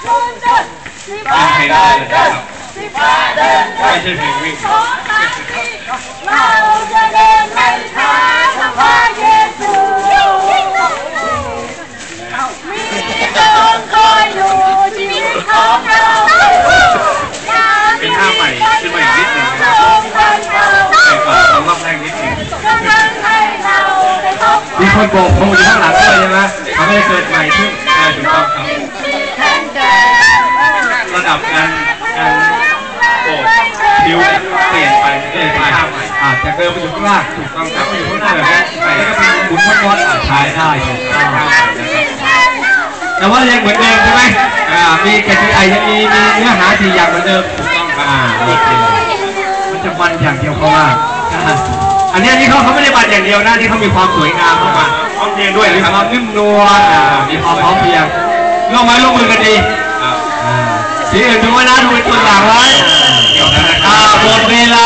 เพลงได้เลยครับไม่ใช่เพลงวิ่งเราจะเดินไปหาพระเยซูมีพระองค์คอยอยู่ชีวิตของเราเป็นท่าใหม่ขึ้นมาอีกนิดหนึ่งนะครับแต่ก่อนต้องรอบแรกนิดหนึ่งมีคนโบกมืออยู่ข้างหลังด้วยใช่ไหมเขาไม่ได้เกิดใหม่ขึ้นถูกต้องครับระดับการโบกคิ้วเปลี่ยนไปเป็นท่าใหม่จากเดิมไปอยู่ข้างล่างถูกต้องครับอยู่ข้างหน้าแบบนี้ไปแล้วก็เป็นหมุนม้วนๆใช้ได้แต่ว่ายังเหมือนเดิมใช่ไหมมีกติกายังมีเนื้อหาที่อย่างเหมือนเดิมถูกต้องครับมันจะมันอย่างเดียวเขาว่าอันนี้เขาไม่ได้มันอย่างเดียวนะที่เขามีความสวยงามเข้ามาพร้อมเพรียงด้วยมีความนิ่มนวลมีความพร้อมเพรียงร่วมไม้ร่วมมือกันดีสีอื่นดูไว้นะดูเป็นตัวอย่างไว้หมดเวลา